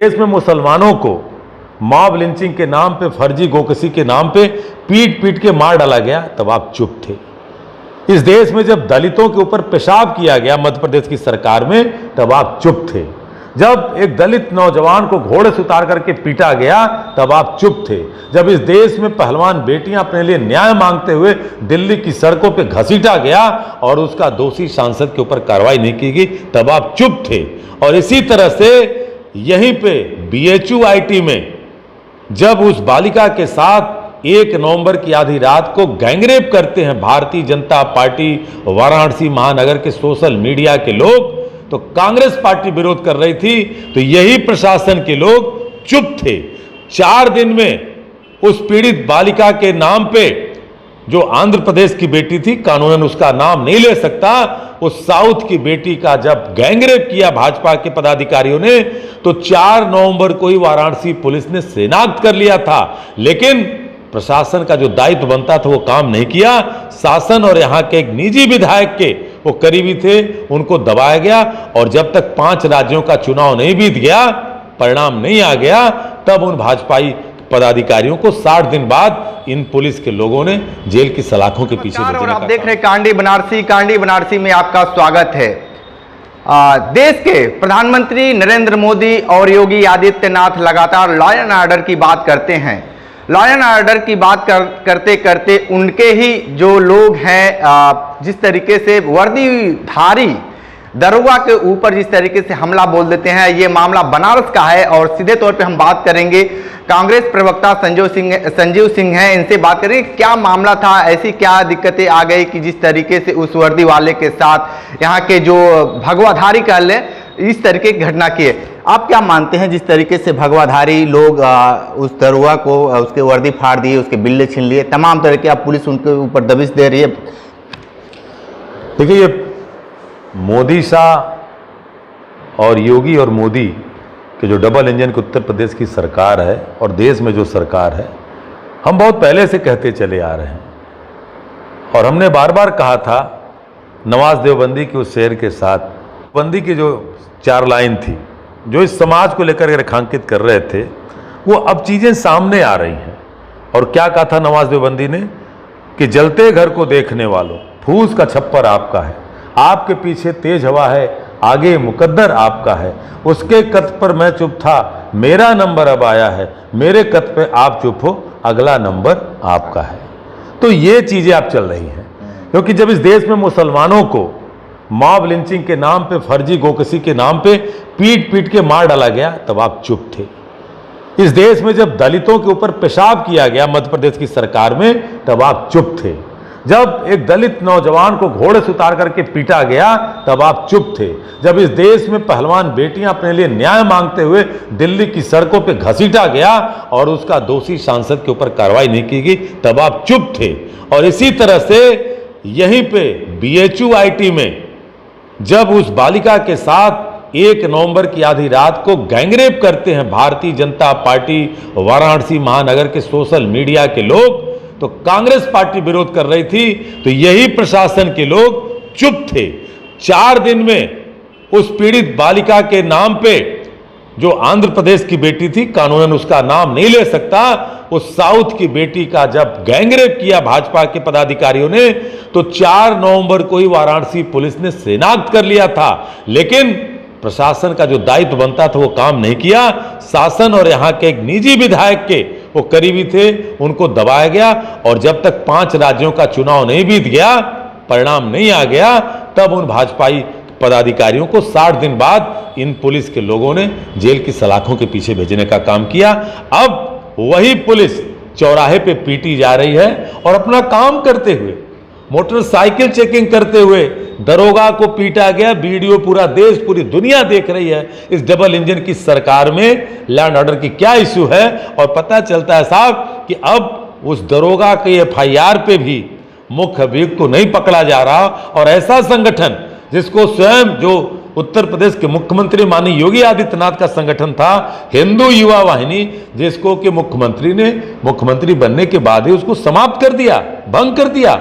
देश में मुसलमानों को मॉब लिंचिंग के नाम पे, फर्जी गोकशी के नाम पे पीट पीट के मार डाला गया, तब आप चुप थे। इस देश में जब दलितों के ऊपर पेशाब किया गया मध्य प्रदेश की सरकार में, तब आप चुप थे। जब एक दलित नौजवान को घोड़े से उतार करके पीटा गया, तब आप चुप थे। जब इस देश में पहलवान बेटियां अपने लिए न्याय मांगते हुए दिल्ली की सड़कों पे घसीटा गया और उसका दोषी सांसद के ऊपर कार्रवाई नहीं की गई, तब आप चुप थे। और इसी तरह से यहीं पे BHUIT में जब उस बालिका के साथ 1 नवंबर की आधी रात को गैंगरेप करते हैं भारतीय जनता पार्टी वाराणसी महानगर के सोशल मीडिया के लोग, तो कांग्रेस पार्टी विरोध कर रही थी, तो यही प्रशासन के लोग चुप थे। 4 दिन में उस पीड़ित बालिका के नाम पे, जो आंध्र प्रदेश की बेटी थी, कानूनन उसका नाम नहीं ले सकता, उस साउथ की बेटी का जब गैंगरेप किया भाजपा के पदाधिकारियों ने, तो 4 नवंबर को ही वाराणसी पुलिस ने शनाख्त कर लिया था। लेकिन प्रशासन का जो दायित्व बनता था वो काम नहीं किया। शासन और यहाँ के एक निजी विधायक के वो करीबी थे, उनको दबाया गया। और जब तक 5 राज्यों का चुनाव नहीं बीत गया, परिणाम नहीं आ गया, तब उन भाजपाई पदाधिकारियों को 60 दिन बाद इन पुलिस के लोगों ने जेल की सलाखों के पीछे भेजने और का आप देख रहे कांडी बनारसी में आपका स्वागत है। देश के प्रधानमंत्री नरेंद्र मोदी और योगी आदित्यनाथ लगातार लॉ एंड ऑर्डर की बात करते हैं। लॉ एंड ऑर्डर की बात करते करते उनके ही जो लोग हैं, जिस तरीके से वर्दीधारी दरोगा के ऊपर जिस तरीके से हमला बोल देते हैं, ये मामला बनारस का है। और सीधे तौर पे हम बात करेंगे, कांग्रेस प्रवक्ता संजीव सिंह हैं, इनसे बात करेंगे क्या मामला था, ऐसी क्या दिक्कतें आ गई कि जिस तरीके से उस वर्दी वाले के साथ यहाँ के जो भगवाधारी कह ले, इस तरीके की घटना की है। आप क्या मानते हैं जिस तरीके से भगवाधारी लोग उस दरोगा को उसके वर्दी फाड़ दिए, उसके बिल्ले छीन लिए, तमाम तरह की आप पुलिस उनके ऊपर दबिश दे रही है? देखिए, ये मोदी शाह और योगी और मोदी के जो डबल इंजन की उत्तर प्रदेश की सरकार है और देश में जो सरकार है, हम बहुत पहले से कहते चले आ रहे हैं। और हमने बार बार कहा था, नवाज देवबंदी के उस शेर के साथ बंदी की जो 4 लाइन थी, जो इस समाज को लेकर रेखांकित कर रहे थे, वो अब चीज़ें सामने आ रही हैं। और क्या कहा था नवाज देवबंदी ने कि जलते घर को देखने वालों, फूस का छप्पर आपका है, आपके पीछे तेज हवा है, आगे मुकद्दर आपका है, उसके कद पर मैं चुप था, मेरा नंबर अब आया है, मेरे कद पे आप चुप हो, अगला नंबर आपका है। तो ये चीज़ें अब चल रही हैं, क्योंकि जब इस देश में मुसलमानों को मॉब लिंचिंग के नाम पे, फर्जी गोकशी के नाम पे पीट पीट के मार डाला गया, तब आप चुप थे। इस देश में जब दलितों के ऊपर पेशाब किया गया मध्य प्रदेश की सरकार में, तब आप चुप थे। जब एक दलित नौजवान को घोड़े से उतार करके पीटा गया, तब आप चुप थे। जब इस देश में पहलवान बेटियां अपने लिए न्याय मांगते हुए दिल्ली की सड़कों पे घसीटा गया और उसका दोषी सांसद के ऊपर कार्रवाई नहीं की गई, तब आप चुप थे। और इसी तरह से यहीं पे BHUIT में जब उस बालिका के साथ 1 नवंबर की आधी रात को गैंगरेप करते हैं भारतीय जनता पार्टी वाराणसी महानगर के सोशल मीडिया के लोग, तो कांग्रेस पार्टी विरोध कर रही थी, तो यही प्रशासन के लोग चुप थे। 4 दिन में उस पीड़ित बालिका के नाम पे, जो आंध्र प्रदेश की बेटी थी, कानूनन उसका नाम नहीं ले सकता, उस साउथ की बेटी का जब गैंगरेप किया भाजपा के पदाधिकारियों ने, तो 4 नवंबर को ही वाराणसी पुलिस ने शनाख्त कर लिया था। लेकिन प्रशासन का जो दायित्व बनता था वो काम नहीं किया। शासन और यहाँ के एक निजी विधायक के वो करीबी थे, उनको दबाया गया। और जब तक 5 राज्यों का चुनाव नहीं बीत गया, परिणाम नहीं आ गया, तब उन भाजपाई पदाधिकारियों को 60 दिन बाद इन पुलिस के लोगों ने जेल की सलाखों के पीछे भेजने का काम किया। अब वही पुलिस चौराहे पे पीटी जा रही है और अपना काम करते हुए, मोटरसाइकिल चेकिंग करते हुए दरोगा को पीटा गया। वीडियो पूरा देश, पूरी दुनिया देख रही है। इस डबल इंजन की सरकार में लैंड ऑर्डर की क्या इश्यू है। और पता चलता है साहब कि अब उस दरोगा के FIR पे भी मुख्य अभियुक्त को नहीं पकड़ा जा रहा। और ऐसा संगठन जिसको स्वयं जो उत्तर प्रदेश के मुख्यमंत्री माननीय योगी आदित्यनाथ का संगठन था, हिंदू युवा वाहिनी, जिसको कि मुख्यमंत्री ने मुख्यमंत्री बनने के बाद ही उसको समाप्त कर दिया, भंग कर दिया।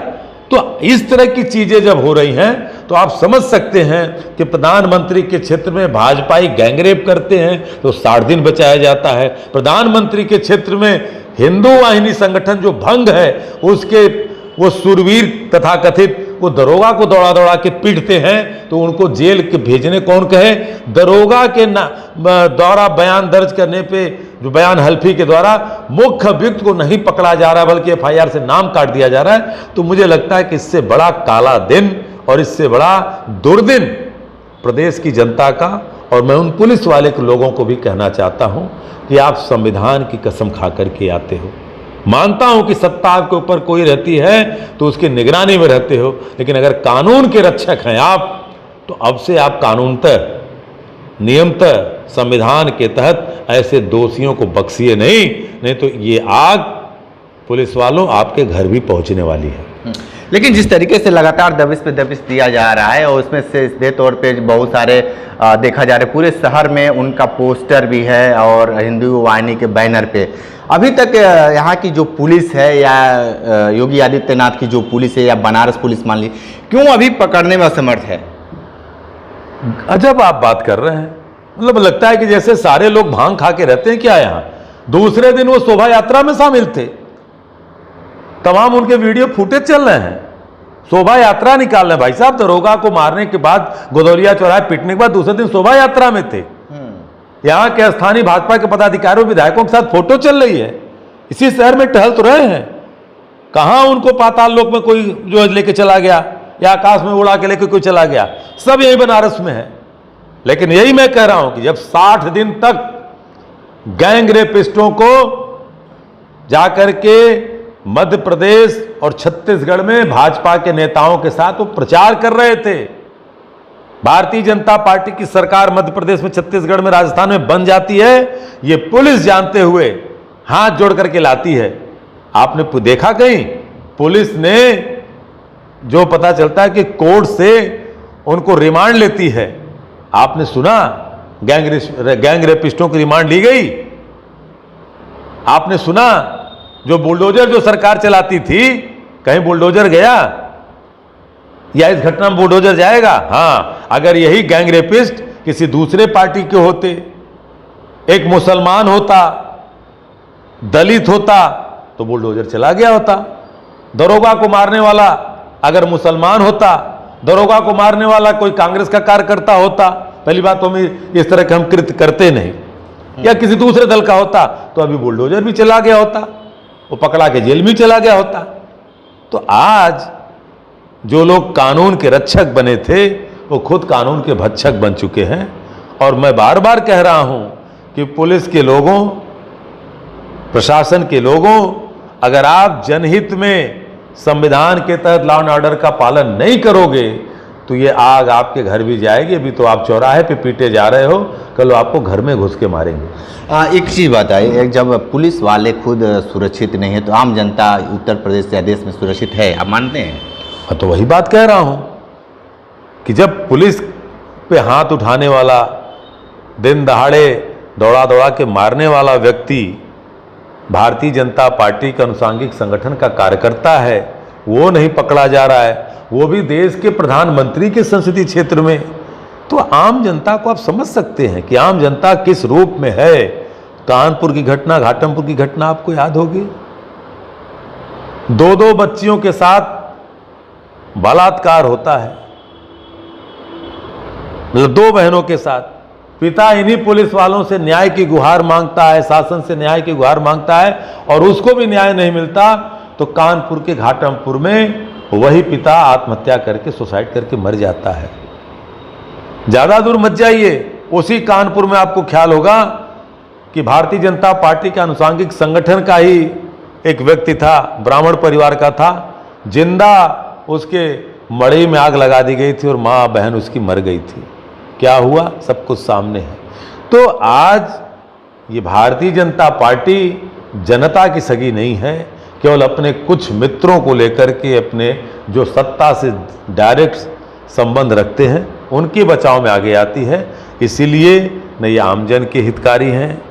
तो इस तरह की चीजें जब हो रही हैं, तो आप समझ सकते हैं कि प्रधानमंत्री के क्षेत्र में भाजपाई गैंगरेप करते हैं तो 60 दिन बचाया जाता है। प्रधानमंत्री के क्षेत्र में हिंदू वाहिनी संगठन जो भंग है उसके वो सुरवीर तथाकथित वो दरोगा को दौड़ा दौड़ा के पीटते हैं तो उनको जेल के भेजने कौन कहे। दरोगा के द्वारा बयान दर्ज करने पे जो बयान हल्फी के द्वारा मुख्य अभियुक्त को नहीं पकड़ा जा रहा बल्कि एफआईआर से नाम काट दिया जा रहा है। तो मुझे लगता है कि इससे बड़ा काला दिन और इससे बड़ा दुर्दिन प्रदेश की जनता का, और मैं उन पुलिस वाले के लोगों को भी कहना चाहता हूं कि आप संविधान की कसम खा करके आते हो। मानता हूं कि सत्ता आपके ऊपर कोई रहती है तो उसकी निगरानी में रहते हो, लेकिन अगर कानून के रक्षक हैं आप तो अब से आप कानूनतः नियमतः संविधान के तहत ऐसे दोषियों को बख्शिए नहीं तो ये आग पुलिस वालों आपके घर भी पहुंचने वाली है। लेकिन जिस तरीके से लगातार दबिश पे दबिश दिया जा रहा है और उसमें से सीधे तौर पे बहुत सारे देखा जा रहा है पूरे शहर में उनका पोस्टर भी है और हिंदू वाहिनी के बैनर पे अभी तक यहाँ की जो पुलिस है या योगी आदित्यनाथ की जो पुलिस है या बनारस पुलिस मान ली क्यों अभी पकड़ने में असमर्थ है? अजब आप बात कर रहे हैं। मतलब लगता है कि जैसे सारे लोग भांग खा के रहते हैं क्या यहाँ। दूसरे दिन वो शोभा यात्रा में शामिल थे, तमाम उनके वीडियो फुटेज चल रहे हैं, शोभा यात्रा निकाल रहे हैं। भाई साहब दरोगा को मारने के बाद गोदौलिया चौराहे पीटने के बाद दूसरे दिन शोभा यात्रा में थे। यहाँ के स्थानीय भाजपा के पदाधिकारियों विधायकों के साथ फोटो चल रही है, इसी शहर में टहल तो रहे हैं। कहां उनको पाताल लोक में कोई जो लेके चला गया या आकाश में उड़ा के लेके कोई चला गया, सब यही बनारस में है। लेकिन यही मैं कह रहा हूं कि जब 60 दिन तक गैंग रेपिस्टों को जाकर के मध्य प्रदेश और छत्तीसगढ़ में भाजपा के नेताओं के साथ वो प्रचार कर रहे थे, भारतीय जनता पार्टी की सरकार मध्य प्रदेश में, छत्तीसगढ़ में, राजस्थान में बन जाती है, ये पुलिस जानते हुए हाथ जोड़ करके लाती है। आपने देखा कहीं पुलिस ने जो पता चलता है कि कोर्ट से उनको रिमांड लेती है, आपने सुना गैंग रेपिस्टों की रिमांड ली गई? आपने सुना जो बुलडोजर जो सरकार चलाती थी कहीं बुलडोजर गया या इस घटना में बुलडोजर जाएगा? हाँ, अगर यही गैंग रेपिस्ट किसी दूसरे पार्टी के होते, एक मुसलमान होता, दलित होता, तो बुलडोजर चला गया होता। दरोगा को मारने वाला अगर मुसलमान होता, दरोगा को मारने वाला कोई कांग्रेस का कार्यकर्ता होता, पहली बात तो हम इस तरह के हम कृत्य करते नहीं, या किसी दूसरे दल का होता तो अभी बुलडोजर भी चला गया होता, वो पकड़ा के जेल में चला गया होता। तो आज जो लोग कानून के रक्षक बने थे वो खुद कानून के भक्षक बन चुके हैं। और मैं बार बार कह रहा हूं कि पुलिस के लोगों, प्रशासन के लोगों, अगर आप जनहित में संविधान के तहत लॉ एंड ऑर्डर का पालन नहीं करोगे तो ये आग आपके घर भी जाएगी। अभी तो आप चौराहे पे पीटे जा रहे हो, कल आपको घर में घुस के मारेंगे। एक चीज़ बताइए, जब पुलिस वाले खुद सुरक्षित नहीं है तो आम जनता उत्तर प्रदेश या देश में सुरक्षित है, आप मानते हैं? मैं तो वही बात कह रहा हूं कि जब पुलिस पे हाथ उठाने वाला, दिन दहाड़े दौड़ा दौड़ा के मारने वाला व्यक्ति भारतीय जनता पार्टी का अनुसांगिक संगठन का कार्यकर्ता है, वो नहीं पकड़ा जा रहा है, वो भी देश के प्रधानमंत्री के संसदीय क्षेत्र में, तो आम जनता को आप समझ सकते हैं कि आम जनता किस रूप में है। कानपुर की घटना, घाटमपुर की घटना आपको याद होगी, 2 बच्चियों के साथ बलात्कार होता है, मतलब 2 बहनों के साथ। पिता इन्हीं पुलिस वालों से न्याय की गुहार मांगता है, शासन से न्याय की गुहार मांगता है और उसको भी न्याय नहीं मिलता तो कानपुर के घाटमपुर में वही पिता आत्महत्या करके, सुसाइड करके मर जाता है। ज्यादा दूर मत जाइए, उसी कानपुर में आपको ख्याल होगा कि भारतीय जनता पार्टी के अनुसांगिक संगठन का ही एक व्यक्ति था, ब्राह्मण परिवार का था, जिंदा उसके मड़ई में आग लगा दी गई थी और माँ बहन उसकी मर गई थी। क्या हुआ सब कुछ सामने है। तो आज ये भारतीय जनता पार्टी जनता की सगी नहीं है, केवल अपने कुछ मित्रों को लेकर के, अपने जो सत्ता से डायरेक्ट संबंध रखते हैं उनके बचाव में आगे आती है। इसीलिए न ये आमजन के हितकारी हैं,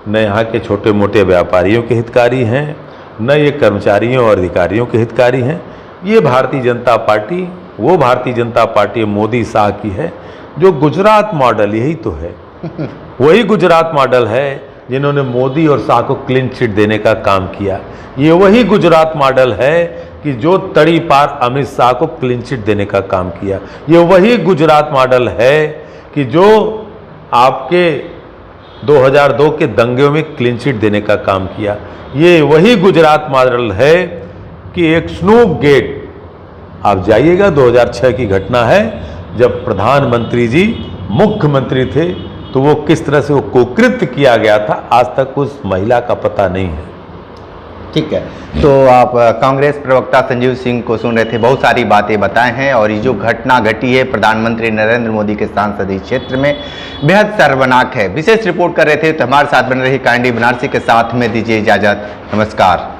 न यहाँ के छोटे मोटे व्यापारियों के हितकारी हैं, न ये कर्मचारियों और अधिकारियों के हितकारी हैं। ये भारतीय जनता पार्टी वो भारतीय जनता पार्टी मोदी शाह की है जो गुजरात मॉडल, यही तो है वही गुजरात मॉडल है जिन्होंने मोदी और शाह को क्लीन चिट देने का काम किया। ये वही गुजरात मॉडल है कि जो तड़ी पार अमित शाह को क्लीन चिट देने का काम किया। ये वही गुजरात मॉडल है कि जो आपके 2002 के दंगे में क्लीन चिट देने का काम किया। ये वही गुजरात मॉडल है कि एक स्नूप गेट, आप जाइएगा 2006 की घटना है जब प्रधानमंत्री जी मुख्यमंत्री थे तो वो किस तरह से वो कुकृत्य किया गया था, आज तक उस महिला का पता नहीं है। ठीक है, तो आप कांग्रेस प्रवक्ता संजीव सिंह को सुन रहे थे, बहुत सारी बातें बताए हैं और ये जो घटना घटी है प्रधानमंत्री नरेंद्र मोदी के सांसदीय क्षेत्र में बेहद शर्मनाक है। विशेष रिपोर्ट कर रहे थे तो हमारे साथ बन रही कांडी बनारसी के साथ में दीजिए इजाजत, नमस्कार।